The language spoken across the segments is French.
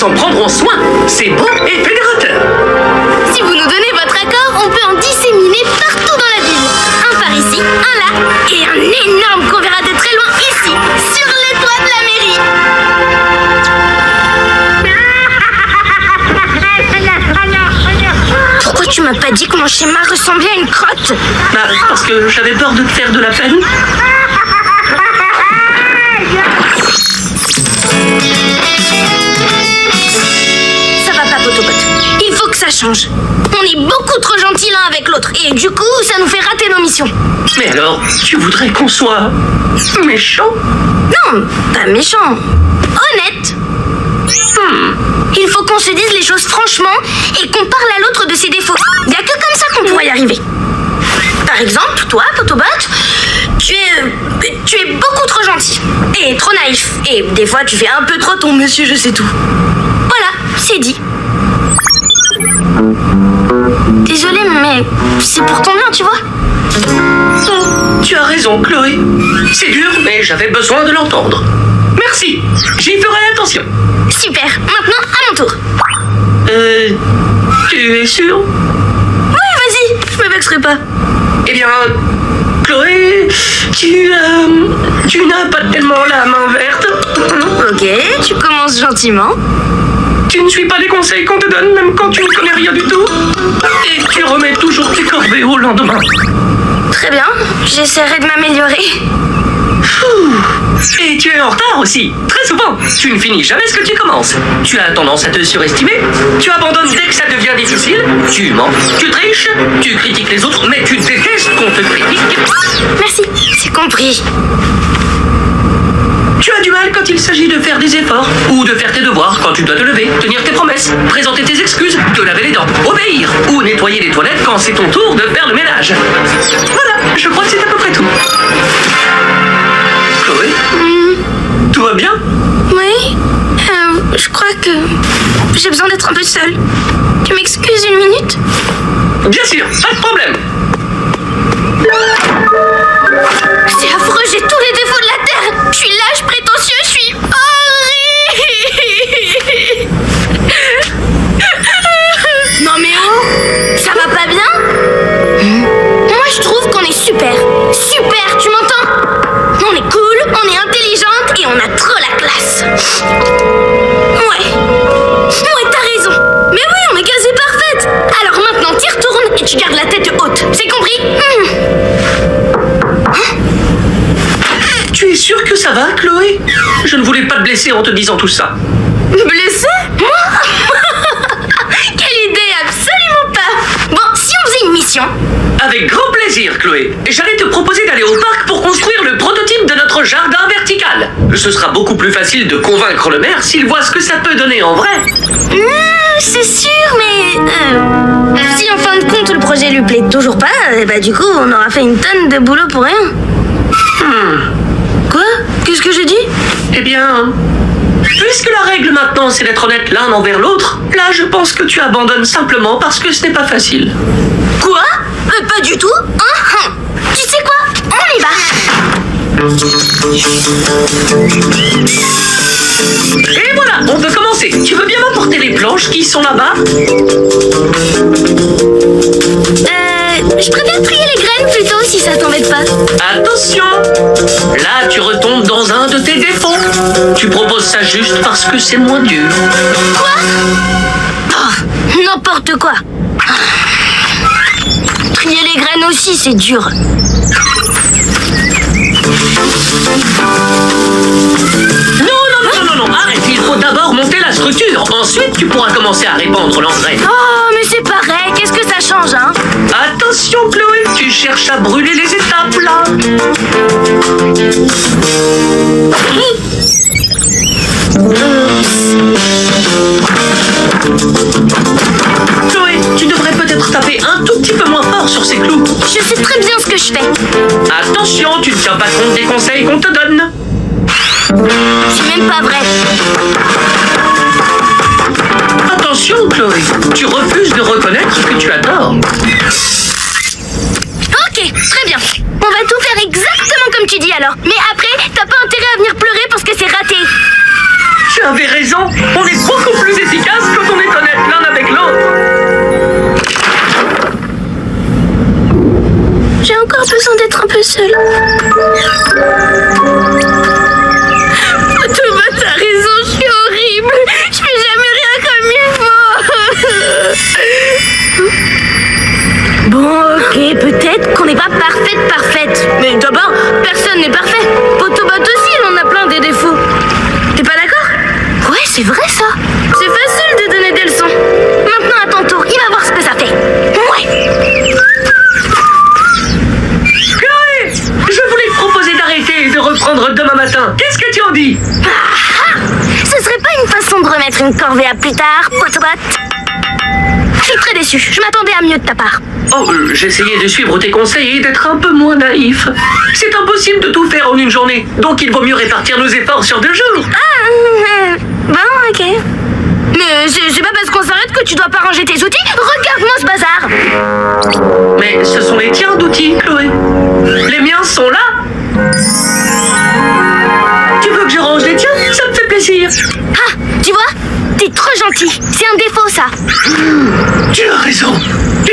s'en prendront soin. C'est beau et fédérateur. Si vous nous donnez votre accord, on peut en disséminer partout dans la ville. Un par ici, un là, et un énorme qu'on verra de très loin ici, sur le toit de la mairie. Pourquoi tu m'as pas dit que mon schéma ressemblait à une crotte? Bah, parce que j'avais peur de te faire de la peine. Ça va pas, Potobot. Il faut que ça change. On est beaucoup trop gentils l'un avec l'autre, et du coup, ça nous fait rater nos missions. Mais alors, tu voudrais qu'on soit méchant? Non, pas méchant. Honnête. Il faut qu'on se dise les choses franchement et qu'on parle à l'autre de ses défauts. Il n'y a que comme ça qu'on pourra y arriver. Par exemple, toi, Potobot, tu es beaucoup trop gentil et trop naïf. Et des fois, tu fais un peu trop ton monsieur je sais tout. Voilà, c'est dit. Désolée, mais c'est pour ton bien, tu vois. Oh, tu as raison, Chloé. C'est dur, mais j'avais besoin de l'entendre. Merci, j'y ferai attention. Super, maintenant à mon tour. Tu es sûr? Oui, vas-y, je me vexerai pas. Eh bien, Chloé, tu n'as pas tellement la main verte. Ok, tu commences gentiment. Tu ne suis pas les conseils qu'on te donne, même quand tu ne connais rien du tout. Et tu remets toujours tes corvées au lendemain. Très bien, j'essaierai de m'améliorer. Et tu es en retard aussi, très souvent. Tu ne finis jamais ce que tu commences. Tu as tendance à te surestimer. Tu abandonnes dès que ça devient difficile. Tu mens, tu triches, tu critiques les autres, mais tu détestes qu'on te critique. Merci, c'est compris. Tu as du mal quand il s'agit de faire des efforts ou de faire tes devoirs quand tu dois te lever, tenir tes promesses, présenter tes excuses, te laver les dents, obéir ou nettoyer les toilettes quand c'est ton tour de faire le ménage. Voilà, je crois que c'est à peu près tout. Chloé, tout va bien? Oui, je crois que j'ai besoin d'être un peu seule. Tu m'excuses une minute? Bien sûr, pas de problème. C'est affreux, j'ai tous les défauts de la Terre. Je suis lâche, prétentieux, je suis horrible. Non mais oh, ça va pas bien? Moi je trouve qu'on est super. Super, tu m'entends? On est cool, on est intelligente et on a trop la classe. Ouais, t'as raison. Mais oui, on est quasi parfaite. Alors maintenant, t'y retournes et tu gardes la tête haute. C'est compris? Tu es sûre que ça va, Chloé? Je ne voulais pas te blesser en te disant tout ça. Blessé? Moi? Quelle idée, absolument pas. Bon, si on faisait une mission? Avec grand plaisir, Chloé. J'allais te proposer d'aller au parc pour construire le prototype de notre jardin vertical. Ce sera beaucoup plus facile de convaincre le maire s'il voit ce que ça peut donner en vrai. C'est sûr, mais... si en fin de compte le projet lui plaît toujours pas, bah du coup on aura fait une tonne de boulot pour rien. Quoi? Qu'est-ce que j'ai dit? Eh bien, puisque la règle maintenant c'est d'être honnête l'un envers l'autre, là je pense que tu abandonnes simplement parce que ce n'est pas facile. Quoi? Pas du tout. Tu sais quoi? On y va. Et voilà, on peut commencer. Tu veux bien m'apporter les planches qui sont là-bas? Je préfère trier les graines plutôt si ça t'embête pas. Attention! Là, tu retombes dans un de tes défauts. Tu proposes ça juste parce que c'est moins dur. Quoi? N'importe quoi. Trier les graines aussi, c'est dur. Non, arrête, il faut d'abord monter la structure. Ensuite, tu pourras commencer à répandre l'engrais. Oh, mais c'est pareil, qu'est-ce que ça change, hein? Attention, Chloé, tu cherches à brûler les étapes, là. Chloé, tu devrais peut-être taper un tout petit peu moins fort sur ces clous. Je sais très bien ce que je fais. Attention, tu ne tiens pas compte des conseils qu'on te donne. C'est même pas vrai. Attention, Chloé, tu refuses de reconnaître que tu as tort. Ok, très bien. On va tout faire exactement comme tu dis alors. Mais après, t'as pas intérêt à venir pleurer parce que c'est raté. Je Tu avais raison. On est beaucoup plus efficace quand on est honnête l'un avec l'autre. J'ai encore besoin d'être un peu seule. Autobot, t'as raison, je suis horrible. Je fais jamais rien comme il faut. Bon, ok, peut-être qu'on n'est pas parfaite. Mais d'abord, personne n'est parfait. Autobot aussi, il en a plein des défauts. T'es pas d'accord? Ouais, c'est vrai ça. C'est facile de donner des leçons. Maintenant, à ton tour, il va voir ce que ça fait. Ouais. Chloé, je voulais te proposer d'arrêter et de reprendre demain matin. Qu'est-ce que tu en dis? Ce serait pas une façon de remettre une corvée à plus tard, Autobot? Je suis très déçue. Je m'attendais à mieux de ta part. Oh, j'essayais de suivre tes conseils et d'être un peu moins naïf. C'est impossible de tout faire en une journée, donc il vaut mieux répartir nos efforts sur 2 jours. Bon, ok. Mais c'est pas parce qu'on s'arrête que tu dois pas ranger tes outils. Regarde-moi ce bazar. Mais ce sont les tiens d'outils, Chloé. Les miens sont là. Tu veux que je range les tiens? Ça me fait plaisir. Ah, tu vois? T'es trop gentil. C'est un défaut, ça. Tu as raison.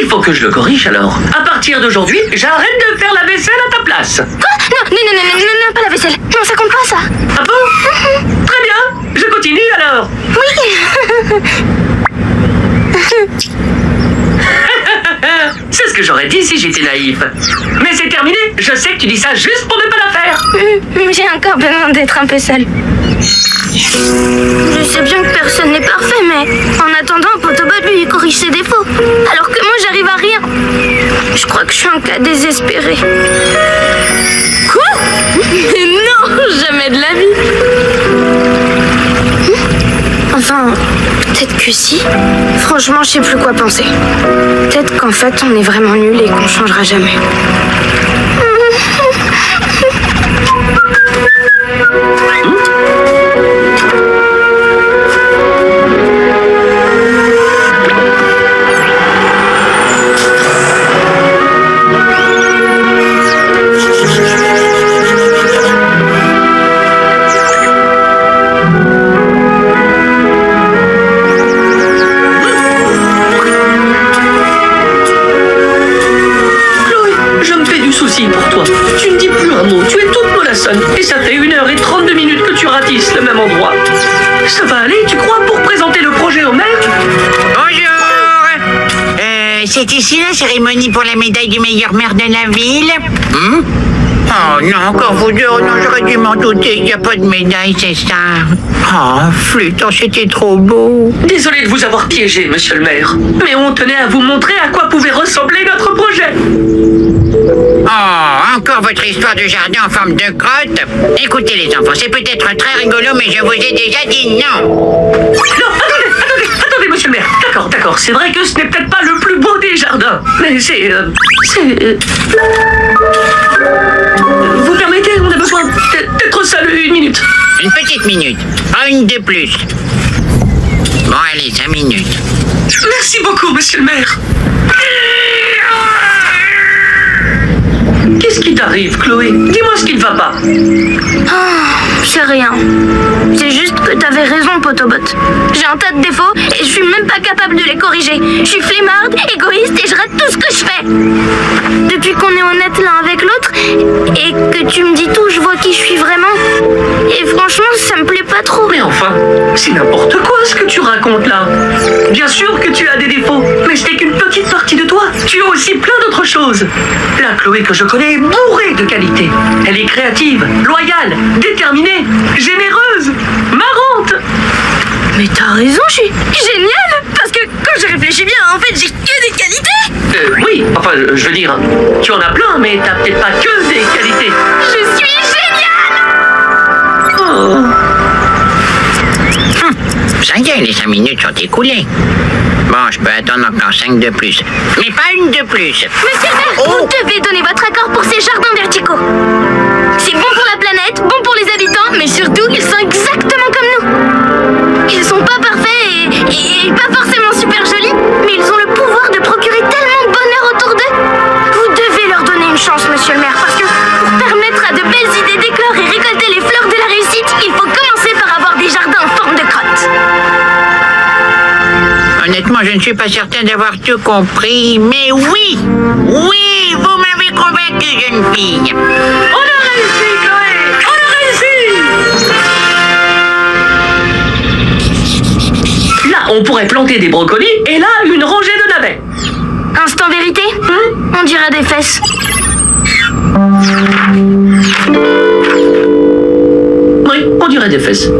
Il faut que je le corrige alors. À partir d'aujourd'hui, j'arrête de faire la vaisselle à ta place. Quoi? Non, pas la vaisselle. Non, ça compte pas, ça. Ah bon? Très bien. Je continue alors. Oui. C'est ce que j'aurais dit si j'étais naïf. Mais c'est terminé. Je sais que tu dis ça juste pour ne pas la faire. J'ai encore besoin d'être un peu seule. Je sais bien que personne n'est parfait, mais en attendant, Autobot, lui, il corrige ses défauts. Alors que moi, j'arrive à rien. Je crois que je suis un cas désespéré. Quoi? Mais non, jamais de la vie. Enfin, peut-être que si. Franchement, je sais plus quoi penser. Peut-être qu'en fait, on est vraiment nuls et qu'on changera jamais. Pour toi. Tu ne dis plus un mot, tu es toute mollassonne et ça fait 1h32 que tu ratisses le même endroit. Ça va aller, tu crois, pour présenter le projet au maire? Bonjour. C'est ici la cérémonie pour la médaille du meilleur maire de la ville? Oh non, encore vous deux, oh non, j'aurais dû m'en douter, il n'y a pas de médaille, c'est ça. Oh, flûte, oh, c'était trop beau. Désolé de vous avoir piégé, monsieur le maire, mais on tenait à vous montrer à quoi pouvait ressembler notre projet. Oh, encore votre histoire de jardin en forme de crotte. Écoutez les enfants, c'est peut-être très rigolo, mais je vous ai déjà dit non. Non, attendez, monsieur le maire. D'accord, c'est vrai que ce n'est peut-être pas le plus beau des jardins, mais c'est... Vous permettez, on a besoin d'être seul 1 minute. Une petite minute, pas une de plus. Bon, allez, 5 minutes. Merci beaucoup, monsieur le maire. Qu'est-ce qui t'arrive, Chloé? Dis-moi ce qui ne va pas. C'est rien. C'est juste que t'avais raison, Autobot. J'ai un tas de défauts et je suis même pas capable de les corriger. Je suis flemmarde, égoïste et je rate tout ce que je fais. Depuis qu'on est honnête l'un avec l'autre et que tu me dis tout, je vois qui je suis vraiment. Et franchement, ça me plaît pas trop. Mais enfin, c'est n'importe quoi ce que tu racontes là. Bien sûr que tu as des défauts, mais ce n'est qu'une petite partie de toi. Tu as aussi plein d'autres choses. La Chloé que je connais est bourrée de qualités. Elle est créative, loyale, déterminée, généreuse, marrante. Mais t'as raison, je suis géniale. Parce que quand je réfléchis bien, en fait, j'ai que des qualités. Oui, enfin, je veux dire, tu en as plein, mais t'as peut-être pas que des qualités. Je suis géniale. Oh. Ça y est, les 5 minutes sont écoulées. Bon, je peux attendre encore 5 de plus. Mais pas une de plus. Monsieur le maire, vous devez donner votre accord pour ces jardins verticaux. C'est bon pour la planète, bon pour les habitants, mais surtout, ils sont exactement comme nous. Ils sont pas parfaits et pas forcément super jolis, mais ils ont le pouvoir de procurer tellement de bonheur autour d'eux. Vous devez leur donner une chance, monsieur le maire, parce que pour permettre à de belles idées d'éclore et récolter les fleurs de la réussite, il faut commencer par avoir des jardins en forme de je ne suis pas certain d'avoir tout compris, mais oui, oui, vous m'avez convaincu, jeune fille. On a réussi, Chloé! On a réussi! Là, on pourrait planter des brocolis et là, une rangée de navets. Instant vérité? On dirait des fesses. Oui, on dirait des fesses.